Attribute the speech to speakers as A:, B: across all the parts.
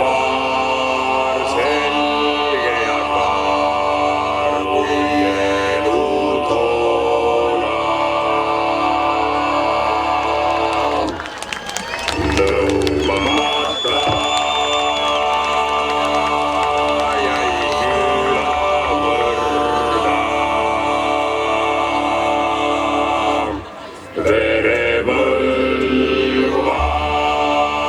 A: silmahaar selge ja kaar kui elutoona. Nõumata jäi küla mõrda. Verevõlgu vaarisadöö.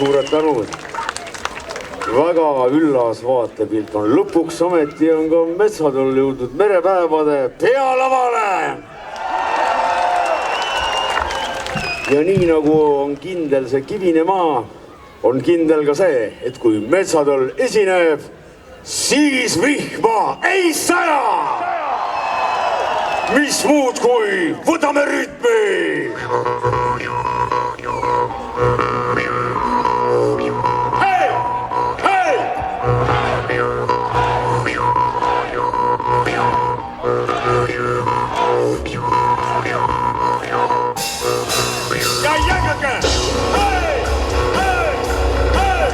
B: suured tänud. väga üllas vaatepilt on. Lõpuks ometi on ka Metsatuul jõudnud merepäevade pealavale. ja nii nagu on kindel see kivine maa, on kindel ka see, et kui Metsatuul esineb, siis vihma ei saja. mis muud kui võtame rütmi. Ja jätkake! Hei! Hei! Hei!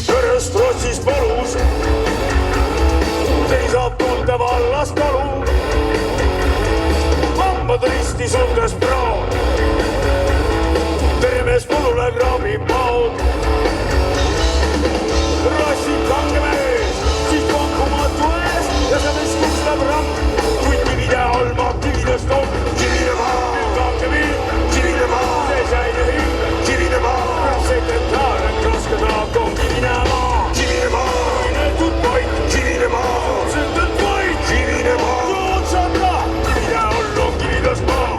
B: Kõrest Rootsist valus seisab tunde vallas kalu. Hambad risti sulges praad. Terves põllule kraabib maad. Rassid kange mees, siis vankumatu ees ja see viskus läheb ramm. Kuid kivide olmab kividest on. Kivide maa, kange viin, kivide maa, see säine hiin, kivide maa. Krasset et taaren, kraske taak on kivine maa. Kivine maa, inetud poit, kivine maa. Sõndet poit, kivine maa. Rootsata, kivide all on kividest maa.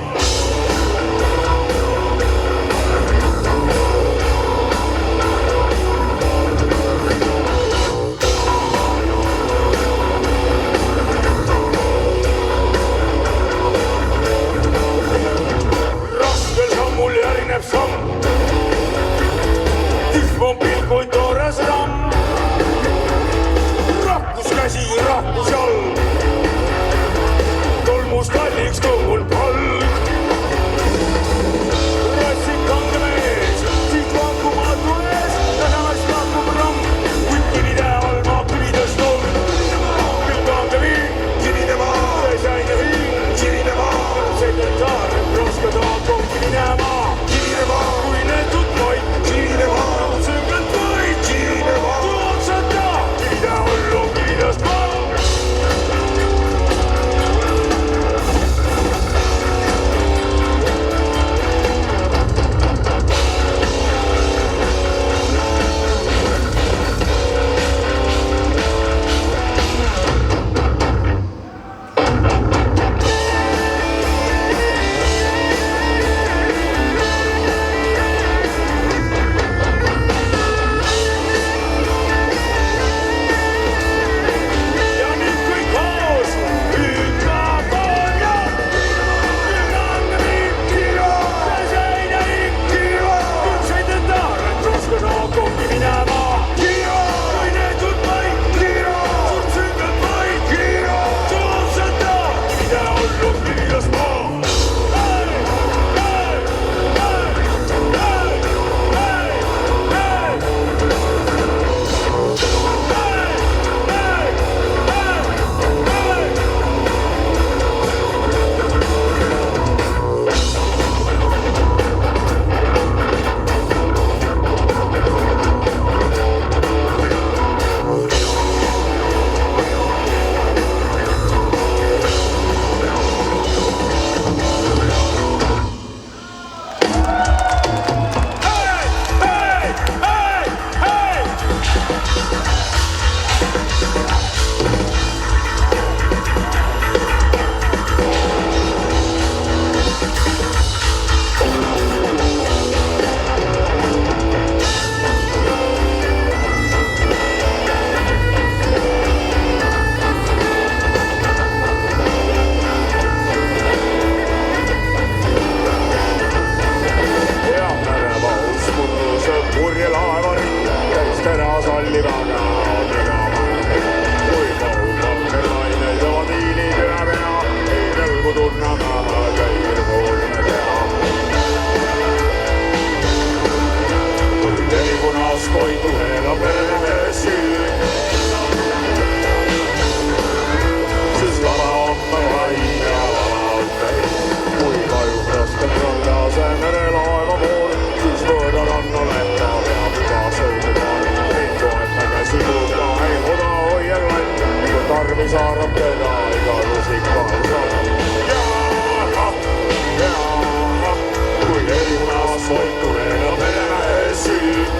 B: soitunena meremees silm.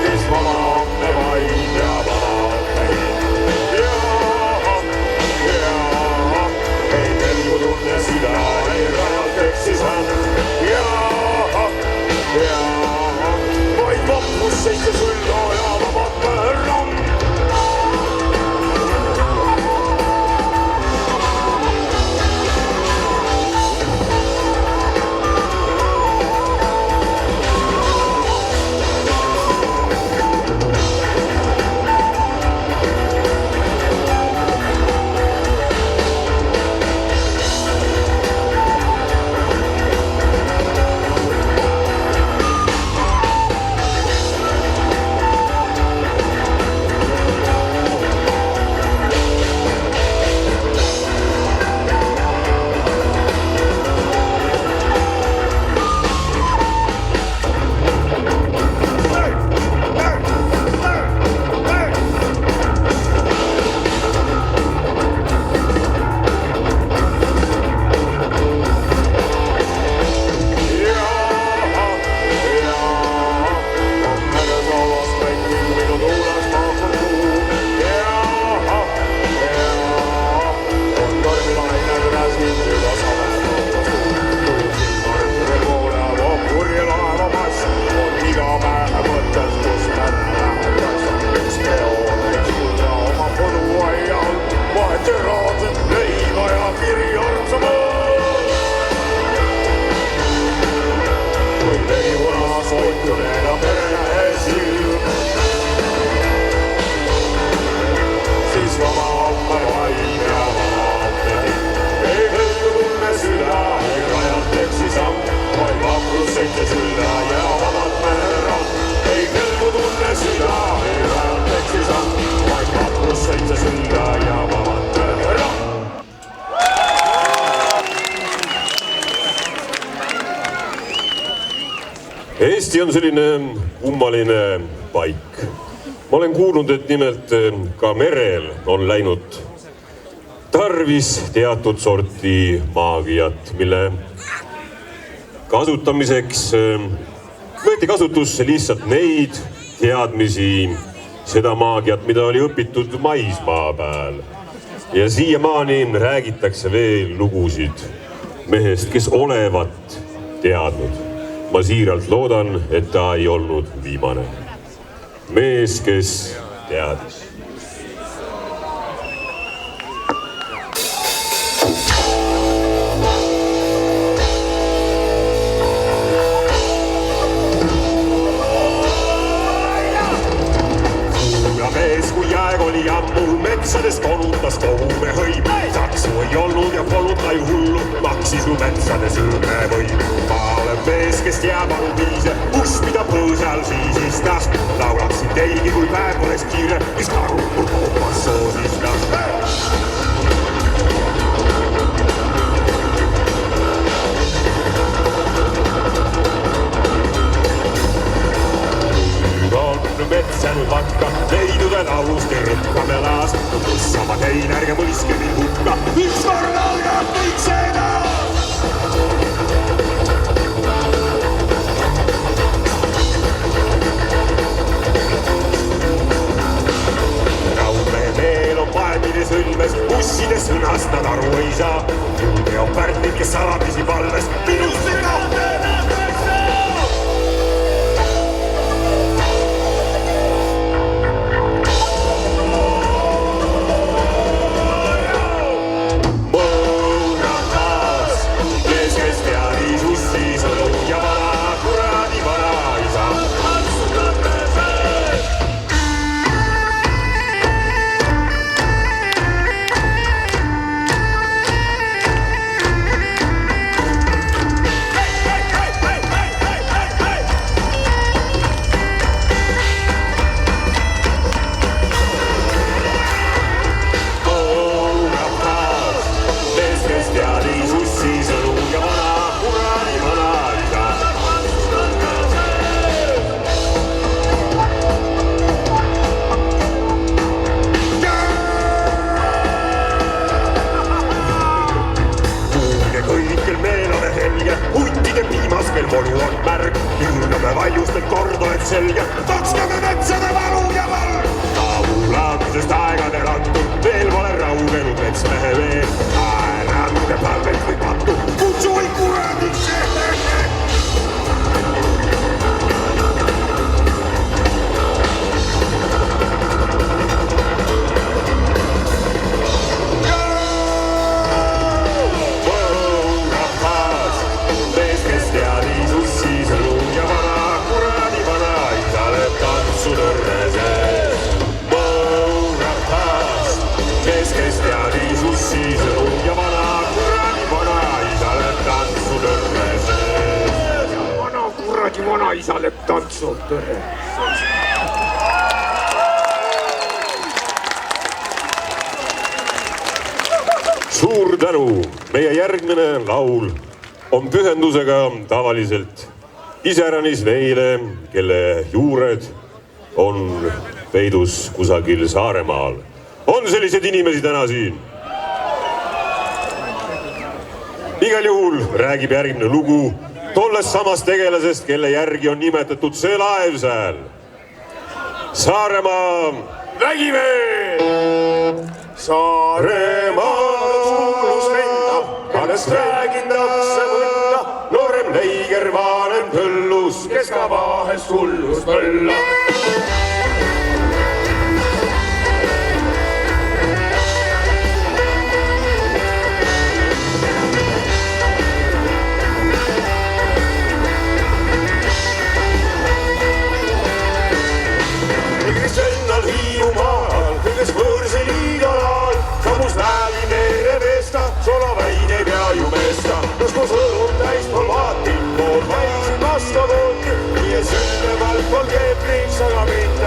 B: Kes vabame vaid ja vabab meid. Ei pelgu tunne süda, ei rajalt eksisand. Vaid vaprus seitse sülla ja vabad pöörram.
A: Eesti on selline kummaline paik. Ma olen kuulnud, et nimelt ka merel on läinud tarvis teatud sorti maagiat, mille kasutamiseks võeti kasutusse lihtsalt neid teadmisi, seda maagiat, mida oli õpitud maismaa peal. Ja siiamaani räägitakse veel lugusid mehest, kes olevat teadnud. Ma siiralt loodan, et ta ei olnud viimane. Mees, kes teadis.
B: Kuula mees, kui jääg oli ammul metsades konutas kohume hõim. Saksu ei olnud ja polnud ta ju hullu, maksis ju metsades õõne võim. Ma olen mees, kes teab aru viise, kus mida põõsal siis istas. Laulaksin teigi, kui päev oleks kiire, mis karu mul koopas soosistas. Metsanud vakka, leidude laulust ja rõkkame laas. Kus sama tein, ärge mõiske mind hukka, üks kord algab kõik seda. Raudmehe meel on vaemine sõlmes, busside sõnast nad aru ei saa. Julge on pärtid, kes salatisi palves, minusse kahte nähteks saa. Kaisa lööb tantsu.
A: Suur tänu. Meie järgmine laul on pühendusega tavaliselt iseäranis neile, kelle juured on peidus kusagil Saaremaal. On selliseid inimesi täna siin? Igal juhul räägib järgmine lugu tollest samast tegelasest, kelle järgi on nimetatud see laev seal. Saaremaa vägimees! Saaremaal suulus venna, kannast räägin täpse võtta. Noorem leiger, vanem põllus, kes ka vahest hullus põlla. Kõiges võõrse liigalal, samus nägi mere veesta, sola väine pea ju meesta. Jusku sõõm täis formaati, pool vaisi vastakooti, nii et sünnevalt pool keepliks, aga mitte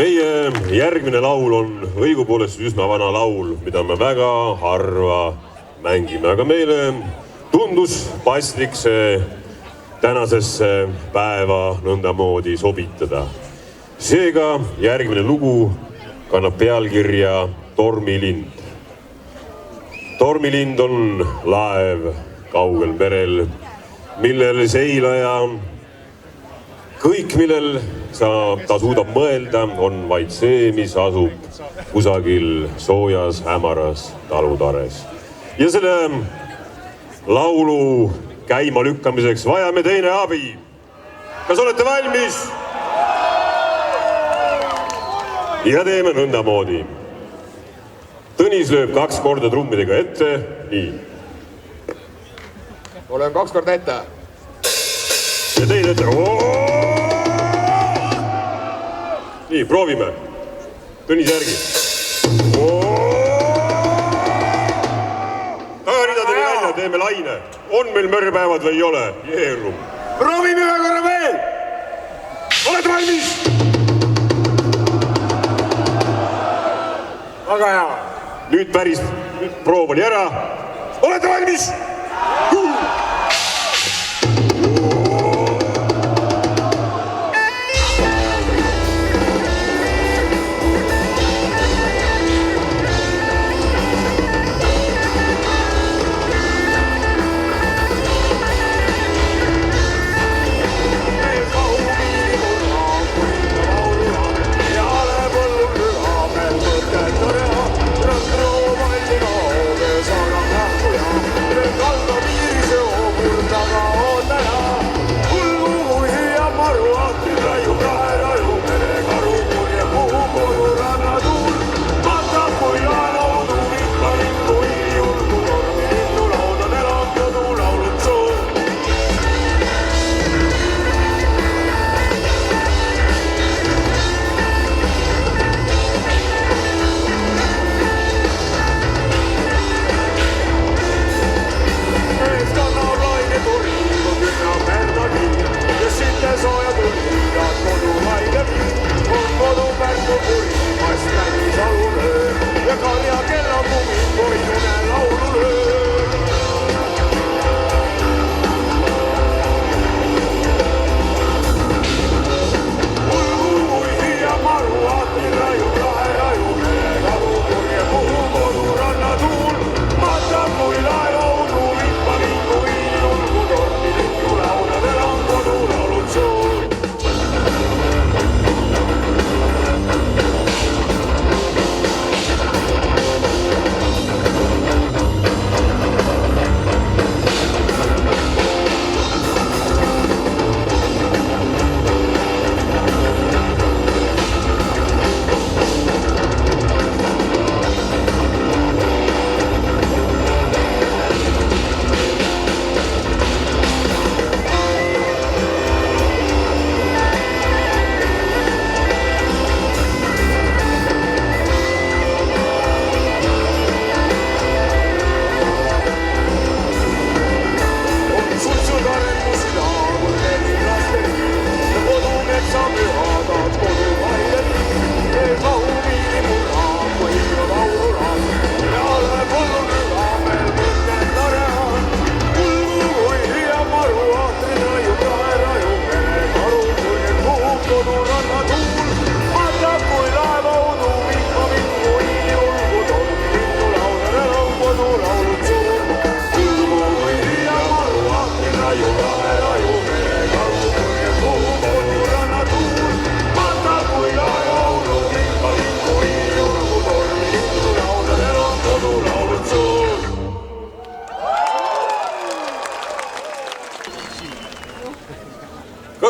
A: meie järgmine laul on õigupoolest üsna vana laul, mida me väga harva mängime, aga meile tundus paslik see tänasesse päeva nõndamoodi sobitada. Seega järgmine lugu kannab pealkirja tormilind. tormilind on laev kaugel merel, millel seilaja kõik, millel ta suudab mõelda, on vaid see, mis asub kusagil soojas hämaras talutares. ja selle laulu käima lükkamiseks vajame teine abi. kas olete valmis? ja teeme nõndamoodi. Tõnis lööb 2 korda trummidega ette, nii.
C: olen 2 korda ette.
A: ja teine ette. nii, proovime. Tõnis järgi. tagaridadeni välja, teeme laine. on meil mörpäevad või ei ole? Jeerum.
B: proovime ühe korra veel. olete valmis? väga hea.
A: nüüd päris proov oli ära.
B: olete valmis?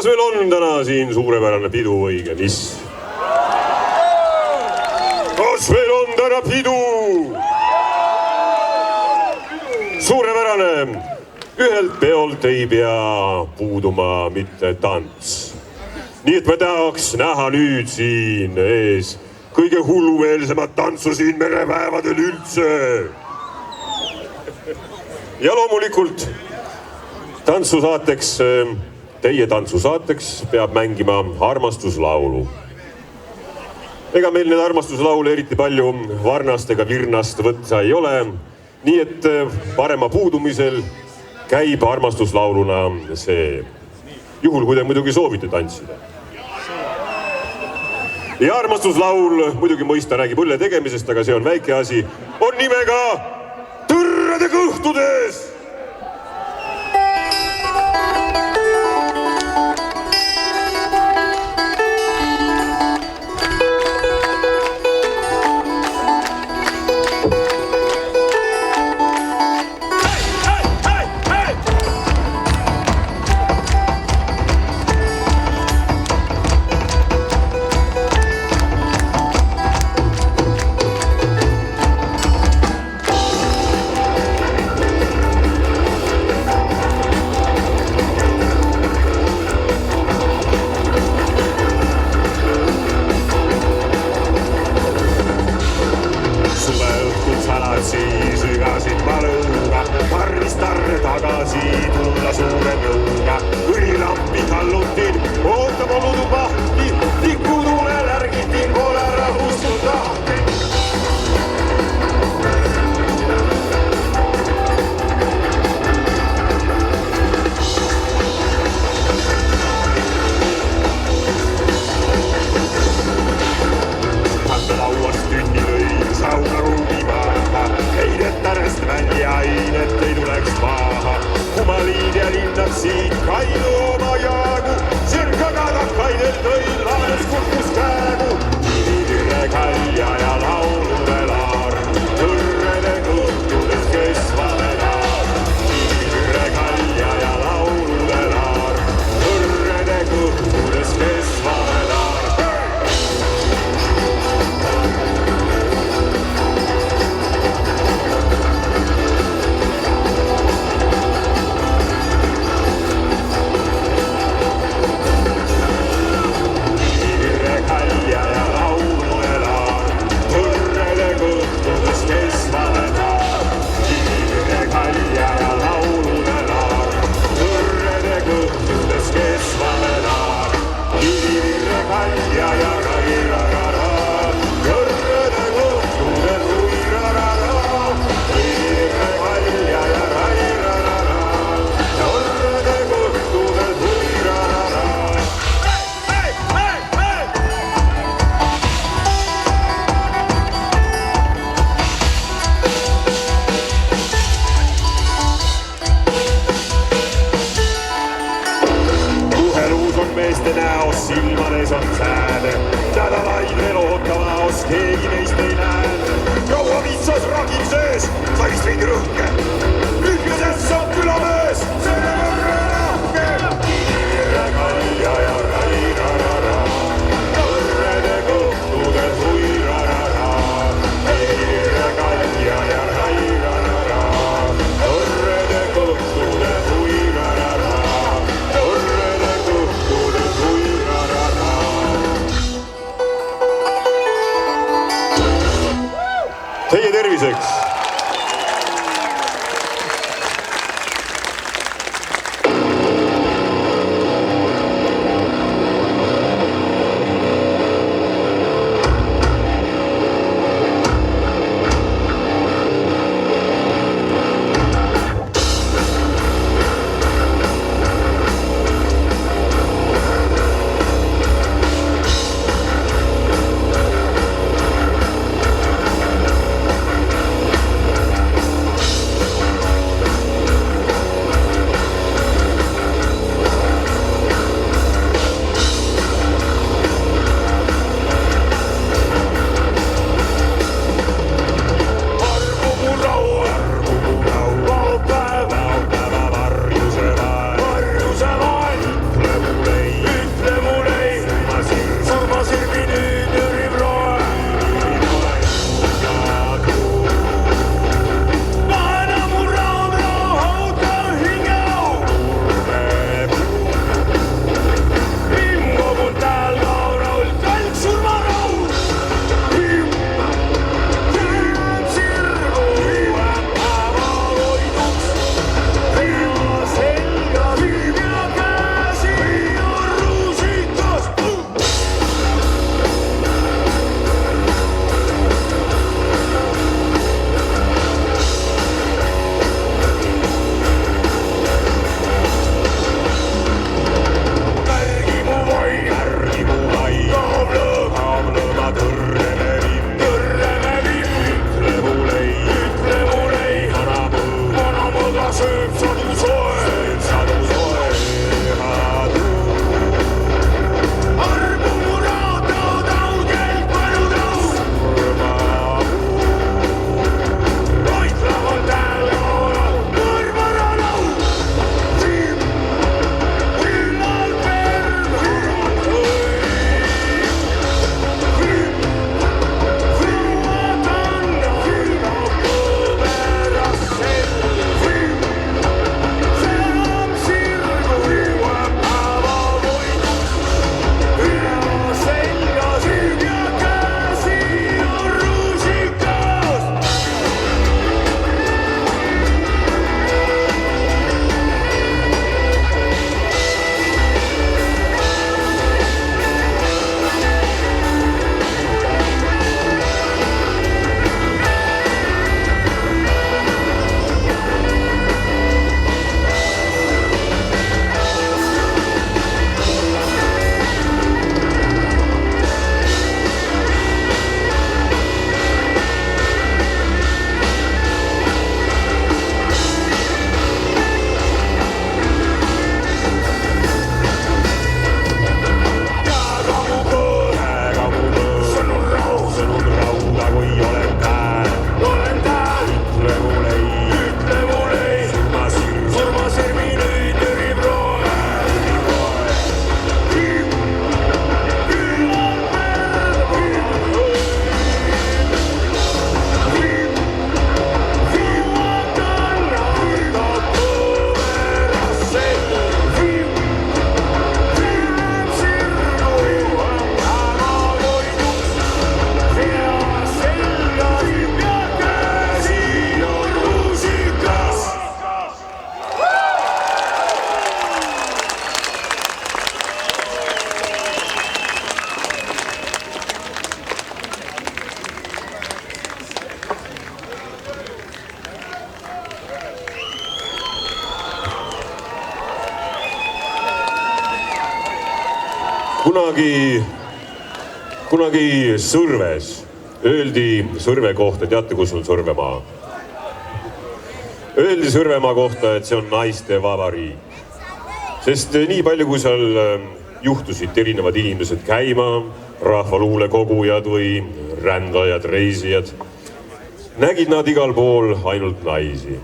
A: kas meil on täna siin suurepärane pidu, õige, mis? kas meil on täna pidu? suurepärane. ühelt peolt ei pea puuduma mitte tants. nii et ma tahaks näha nüüd siin ees kõige hullumeelsemat tantsu siin merepäevadel üldse. ja loomulikult tantsusaateks, teie tantsusaateks peab mängima armastuslaulu. ega meil neid armastuslaule eriti palju varnast ega virnast võtta ei ole, nii et parema puudumisel käib armastuslauluna see. juhul, kui te muidugi soovite tantsida. ja armastuslaul, muidugi mõista räägib õlle tegemisest, aga see on väike asi, on nimega Tõrrede kõhtudes.
B: Siis hügasin ma lõuga, tarvis tarre tagasi tulla suure nõuga. Õlilampi kallutin, ootab oludu pahti, tikutulel ärgitin, pole rahustun tahti. Lauast tünni lõin sauna ruumi maha, heidet tänast välja, heidet ei tuleks maha. Kumaliid ja linnad siit Kaidu oma jaagu, sirka kadab Kaidel tõil laes kukkus käegu. Kivikirre kalja ja laulude laar, Tõrrede kõhtudes kesvane laar. Kivikirre kalja ja laulude laar, Tõrrede kõhtudes kesvane laar. Meeste näos silmades on sääne, nädalaid veel ootamaos, keegi neist ei näe. Kaua vitsas ragib sees, sa vist veidi rõhke. Rühkesest saab külamees, selle võrra lahke. Kiire kalja ja rairarara, Tõrrede kõhtudes huirarara. Kiire kalja ja rairarara, Tõrrede kõhtudes huirarara. Tõrrede kõhtudes huirarara.
A: Teie terviseks. kunagi Sõrves öeldi Sõrve kohta, teate, kus on Sõrvemaa? Öeldi Sõrvemaa kohta, et see on naiste vabariik. Sest nii palju, kui seal juhtusid erinevad inimesed käima, rahvaluulekogujad või rändajad, reisijad, nägid nad igal pool ainult naisi.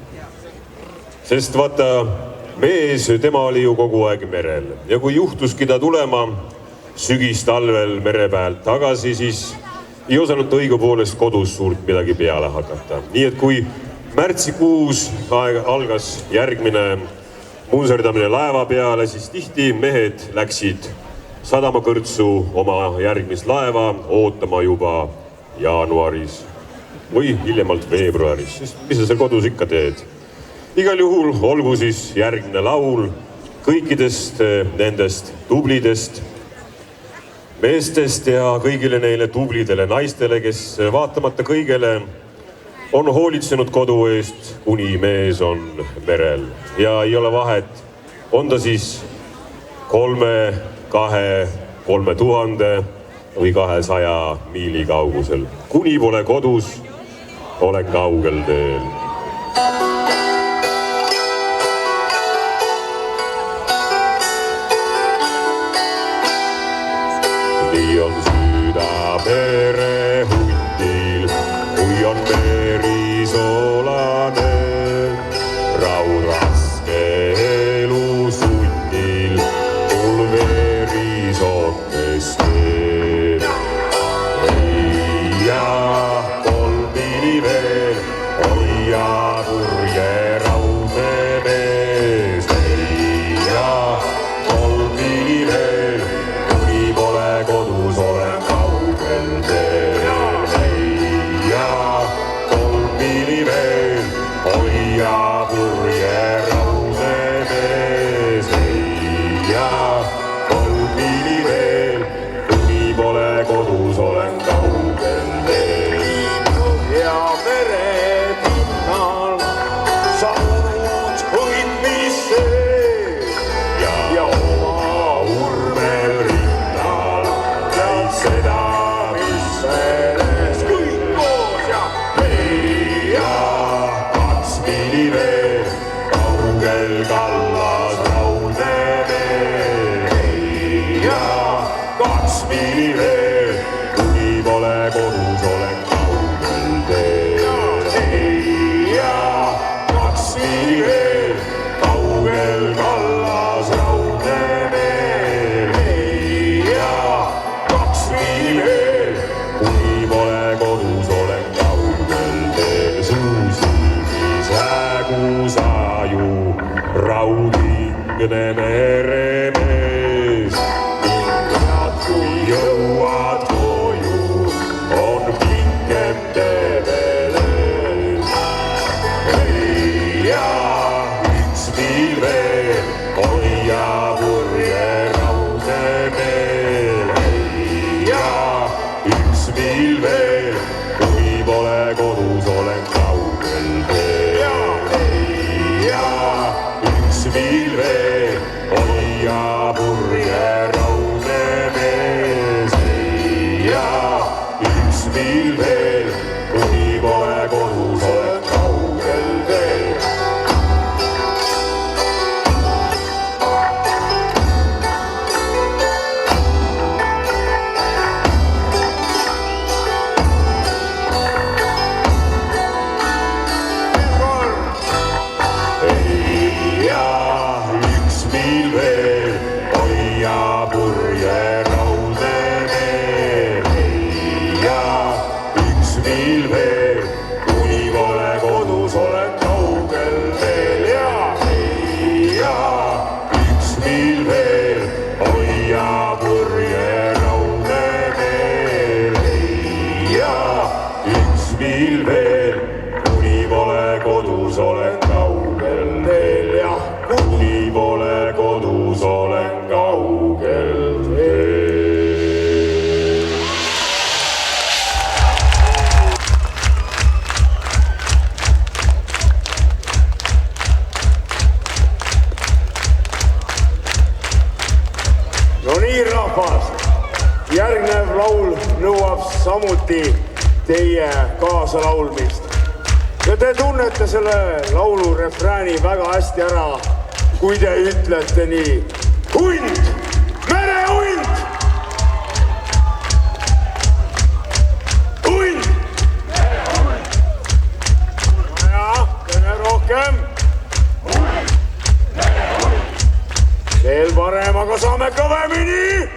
A: Sest vaata, mees, tema oli ju kogu aeg merel ja kui juhtuski ta tulema sügistalvel mere pealt tagasi, siis ei osanud ta õigupoolest kodus suurt midagi peale hakata. Nii et kui märtsikuus algas järgmine muuserdamine laeva peale, siis tihti mehed läksid sadamakõrtsu oma järgmist laeva ootama juba jaanuaris või hiljemalt veebruaris, sest mis sa seal kodus ikka teed. Igal juhul olgu siis järgmine laul kõikidest nendest tublidest meestest ja kõigile neile tublidele naistele, kes vaatamata kõigele on hoolitsenud kodu eest, kuni mees on merel. Ja ei ole vahet, on ta siis 3, 2, 3000 või 200 miili kaugusel. Kuni pole kodus, olen kaugel teel. Nii on süda merehundil, kui on meri soolane. Raud raske elu sundil, mul verisootes teeb. Hoia kolmini veel, hoia purje raudne mees. Hoia kolmini veel, kuni pole kodus, olen kaugel teel. Hoia kolmini veel, hoia purje raudne mees. Hoia kolmini veel, kuni pole kodus, olen kaugel teel.
B: Ja merepinnal saunud õitmisse ja oma urmel rinnal tead seda, mis meres kõik koos ja Hoia 2 miili veel, kaugel kallas raudne meel. Hoia 2 miili veel, kuni pole kodus, olen kaugel teel. Hoia 2 miili veel, kaugel kallas raudne meel. Hoia 2 miili veel, kuni pole kodus, olen kaugel teel. Suusilmis hägusaju, raudingne meremees. Ingad, kui jõuad koju, on pikem teeveles. Hoia 1 miil veel, hoia purje raudne meel. Hoia 1 miil veel, kuni pole kodus, olen kaugel teel. Hoia 1 miil veel, hoia purje raudne mees. Hoia 1 miil veel, kuni pole kodus, olen kaugel teel. Hoia 1 miil veel, hoia purje raudne meel. Hoia 1 miil veel, kuni pole kodus, olen kaugel teel. Ja hoia 1 miil veel, hoia purje raudne meel. Hoia 1 miil veel, kuni pole kodus, olen kaugel teel. Ja kuni pole kodus, olen kaugel teel. No nii, rahvas. samuti teie kaasalaulmist. Ja te tunnete selle laulu refrääni väga hästi ära, kui te ütlete nii: hunt, merehunt! Hunt! Ja, teeme rohkem. Veel parem, aga saame kõvemini.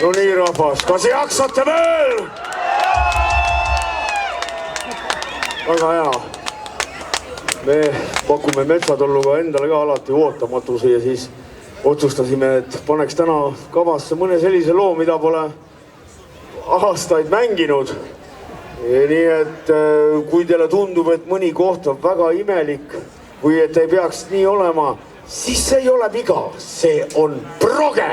B: No nii, rahvas, kas jaksate veel?
C: väga hea. Me pakume Metsatolluga endale ka alati ootamatusi ja siis otsustasime, et paneks täna kavasse mõne sellise loo, mida pole aastaid mänginud. Nii et kui teile tundub, et mõni koht on väga imelik või et ei peaks nii olema, siis see ei ole viga, see on proge.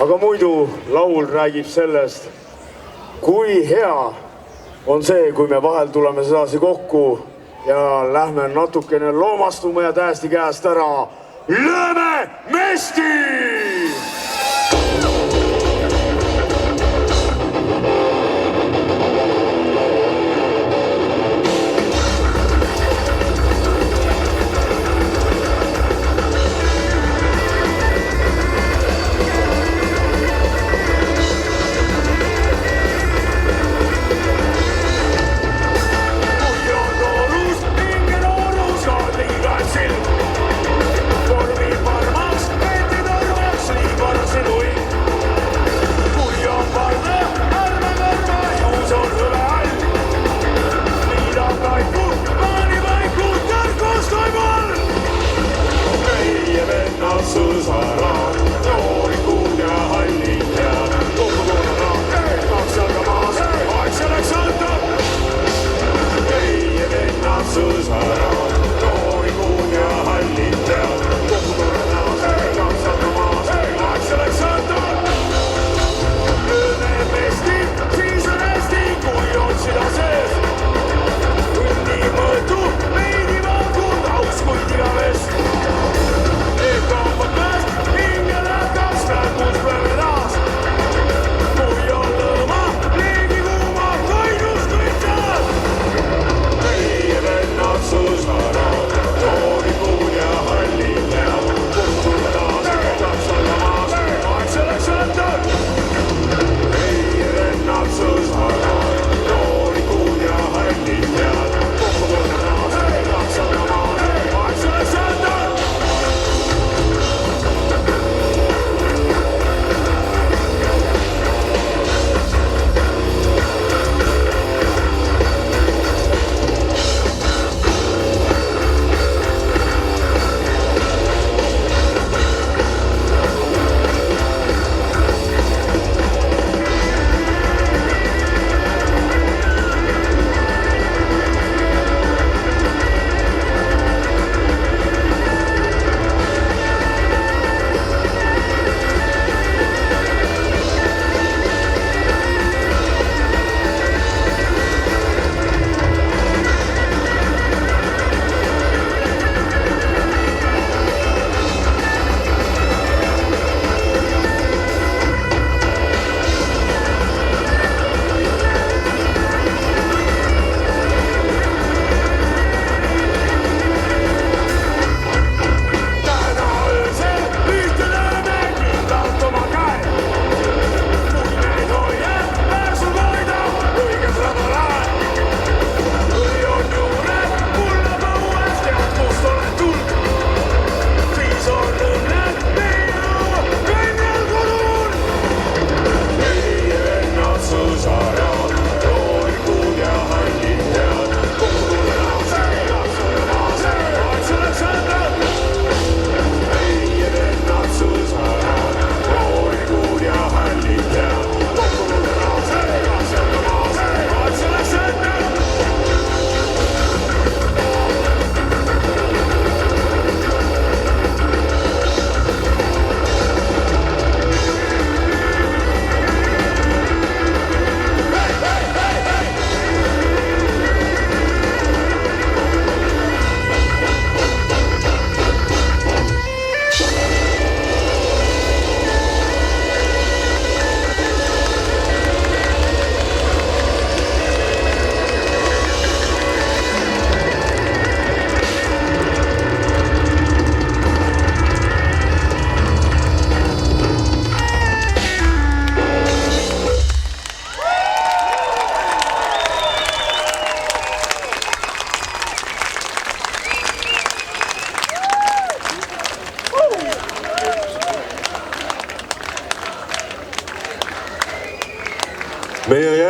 C: Aga muidu laul räägib sellest, kui hea on see, kui me vahel tuleme sedasi kokku ja lähme natukene loomastume ja täiesti käest ära. Lööme mesti!
B: Vormi parmaks, peeti tormaks,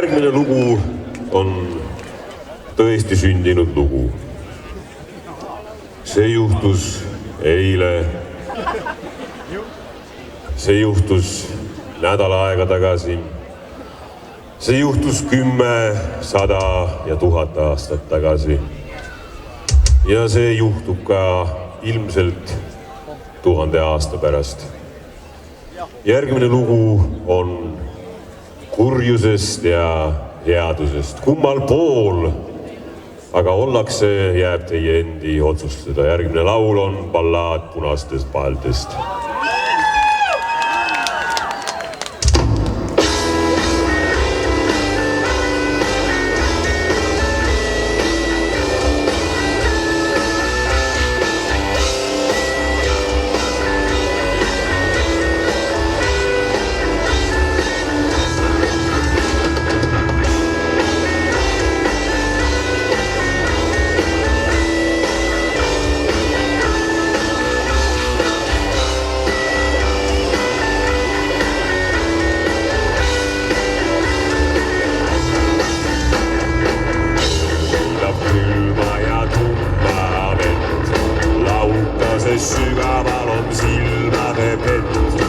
A: järgmine lugu on tõesti sündinud lugu. See juhtus eile. See juhtus nädal aega tagasi. See juhtus 10, 100 ja 1000 aastat tagasi. Ja see juhtub ka ilmselt 1000 aasta pärast. Järgmine lugu on kurjusest ja headusest. Kummal pool aga ollakse, jääb teie endi otsustada. Järgmine laul on ballaad punastest paeltest. Sügaval on silmade pett,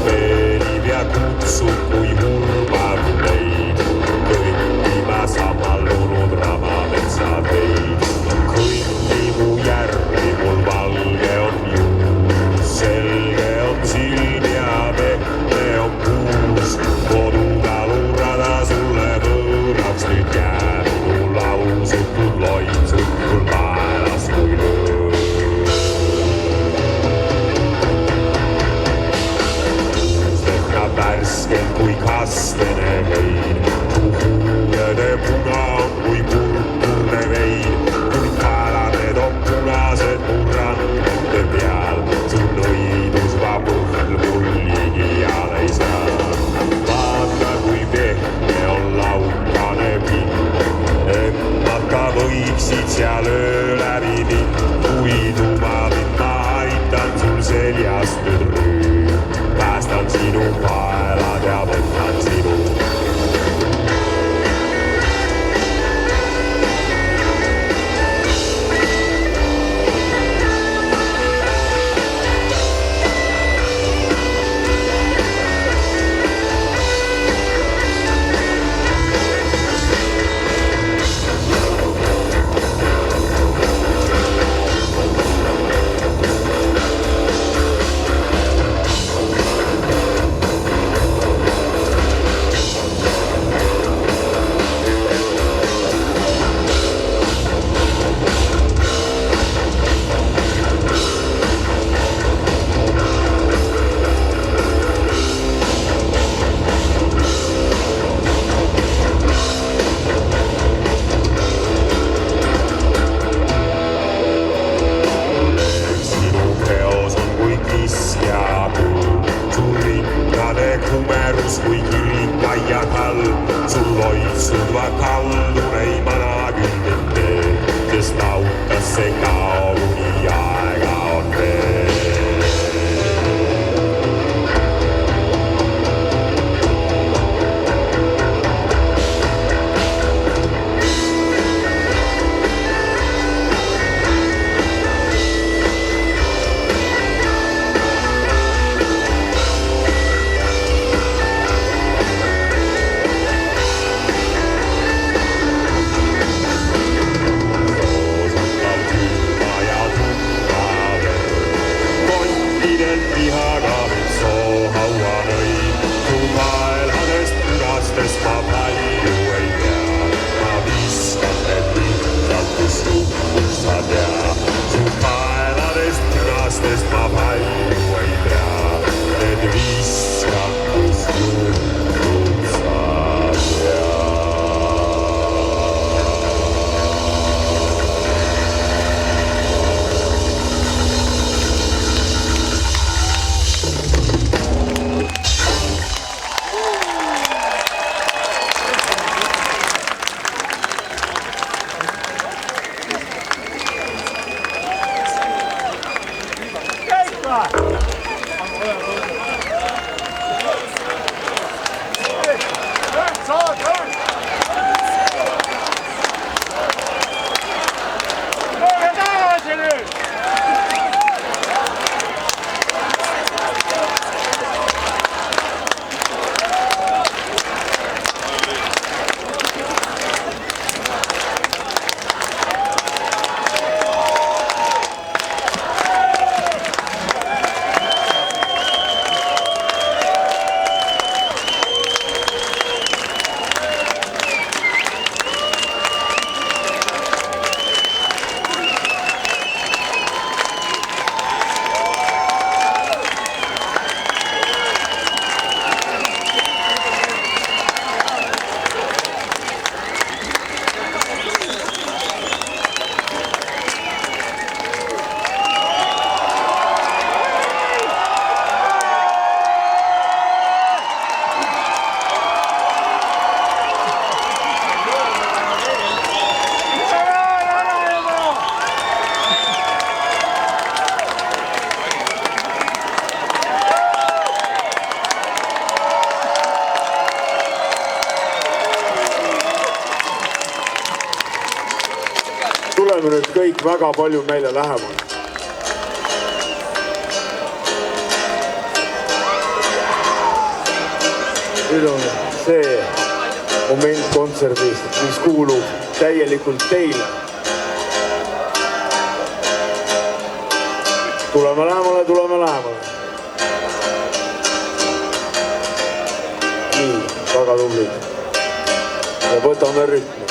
A: veelib ja kutsub kui murmab neid, kõndima samallunud ramametsateid. Kõndi mu järgi mul valge on juus, selge on silm ja pehme on puus. Kodutalurada sulle võõraks nüüd jääb, mu lausutud loitsud mul naeras kui lõõr. Värskelt kui kastene vein, kuhujade puna on kui purpurne vein, kui kaelaned on punased murrandete peal, su nõidus vabul mul ligial ei saa. Vaata kui pehme on laukane pind, emmad ka võiksid seal öö läbi mind, kui tumalid ma aitan sul seljast nüüd rüü. Päästan sinu paelad ja võtan sinu. Kui kirik aia kall, sul loitsuva kallun ei mana küll, kes nautas see kao, kuni aega on veel.
C: tuleme nüüd kõik väga palju meile lähemale. Nüüd on see moment kontserdis, mis kuulub täielikult teile. Tuleme lähemale, tuleme lähemale. Nii, väga tublid. Ja võtame rütmi.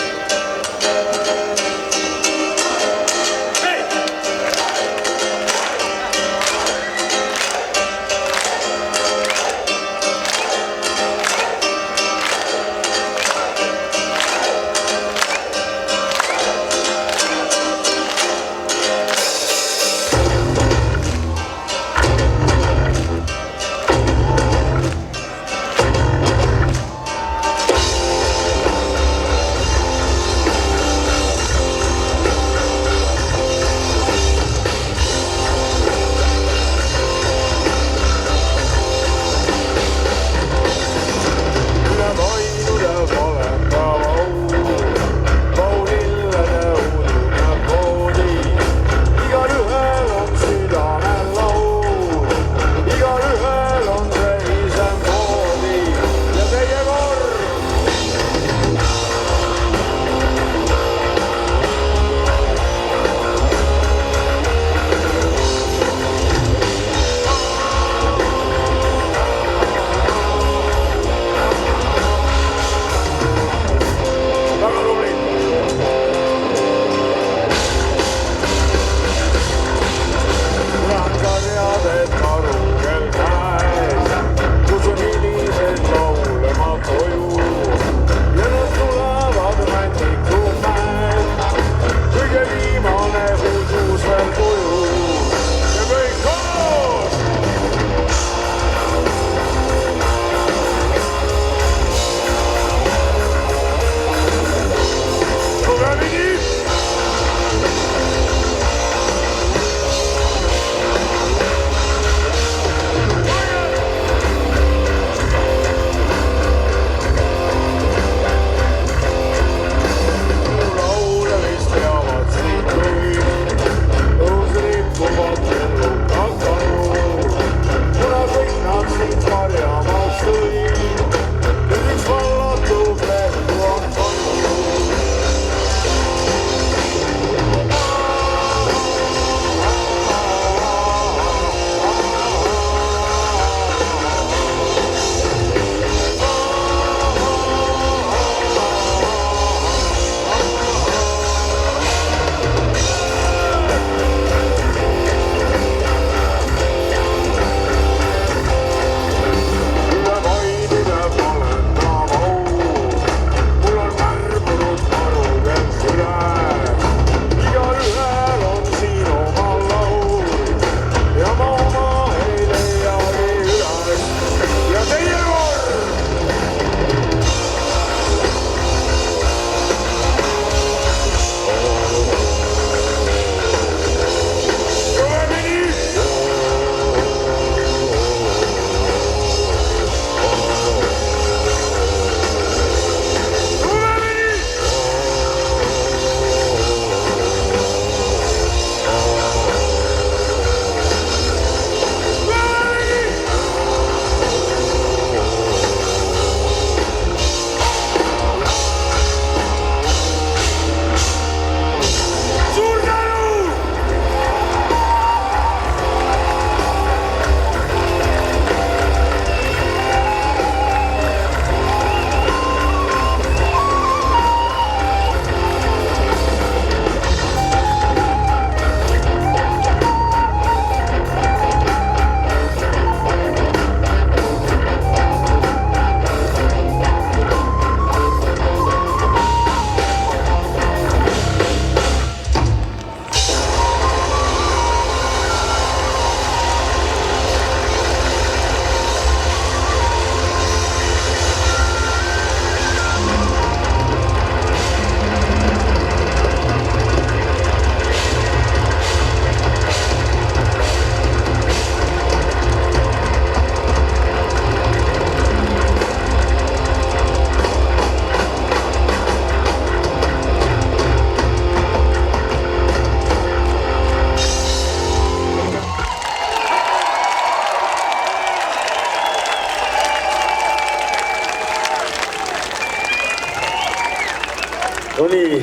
C: No nii,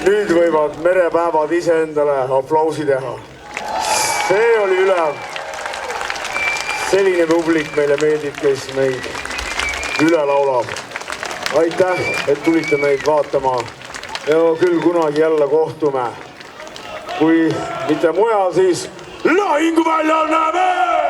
C: nüüd võivad merepäevad iseendale aplausi teha. See oli ülev. Selline publik meile meeldib, kes meid üle laulab. Aitäh, et tulite meid vaatama. Ja küll kunagi jälle kohtume. Kui mitte mujal, siis lahinguväljal näeme!